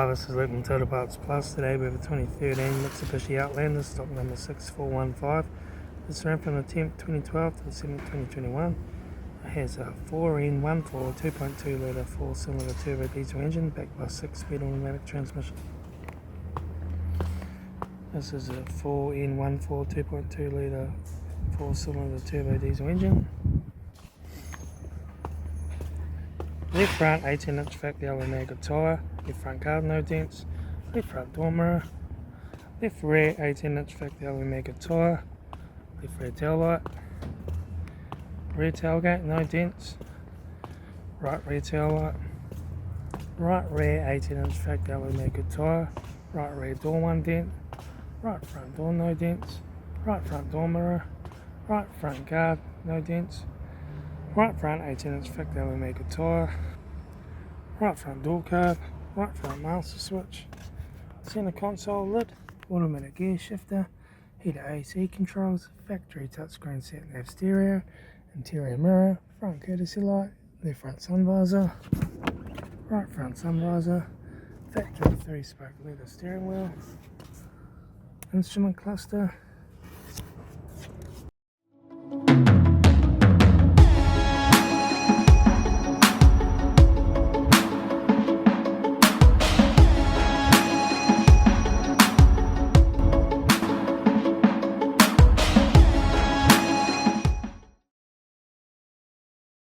Hi, this is Litre Total Parts Plus. Today we have a 2013 Mitsubishi Outlander, stock number 6415. This ran from the 10th 2012 to the 7th 2021. It has a 4N14 2.2 litre 4-cylinder turbo diesel engine backed by 6-speed automatic transmission. This is a 4N14 2.2 litre 4-cylinder turbo diesel engine. Left front 18-inch factory alloy tyre, left front guard no dents, left front door mirror, left rear 18-inch factory alloy tyre, left rear taillight, rear tailgate no dents, right rear taillight, right rear 18-inch factory alloy tyre, right rear door 1 dent, right front door no dents, right front door mirror, right front guard no dents, right front 18-inch factory alloy tyre, right front door card, right front master switch, center console lid, automatic gear shifter, heater AC controls, factory touchscreen sat nav stereo, interior mirror, front courtesy light, left front sun visor, right front sun visor, factory 3-spoke leather steering wheel, instrument cluster,